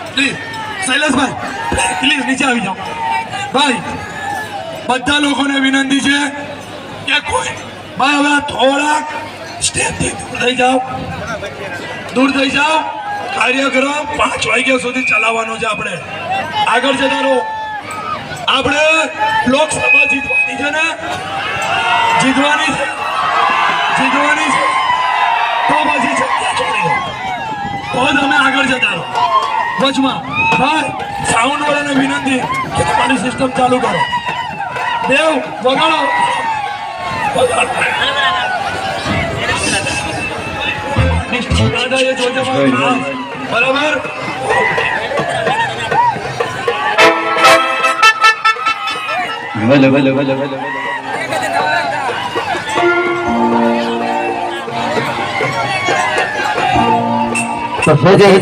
please Shaileshbhai please નીચે આવી જાઓ ભાઈ બધા લોકોને વિનંતી છે કે કોઈ ભાઈ હવે થોડાક સ્ટેપથી દૂર થઈ જાઓ કાર્યક્રમ 5 વાગ્યા સુધી ચલાવવાનો છે આપણે આગળ જતા રહો આપણે લોકસભા જીતવાની છે ને જીતવાની છે તો પછી જગ્યા છોડી દો તો તમે આગળ જતા રહો વચમાં ભાઈ સાઉન્ડ વાળાને વિનંતી કે તમારી સિસ્ટમ ચાલુ કરો દેવ વગાડો દાદા એ જોજો બરાબર ભલે ભલે ભલે ભલે તો હો જાય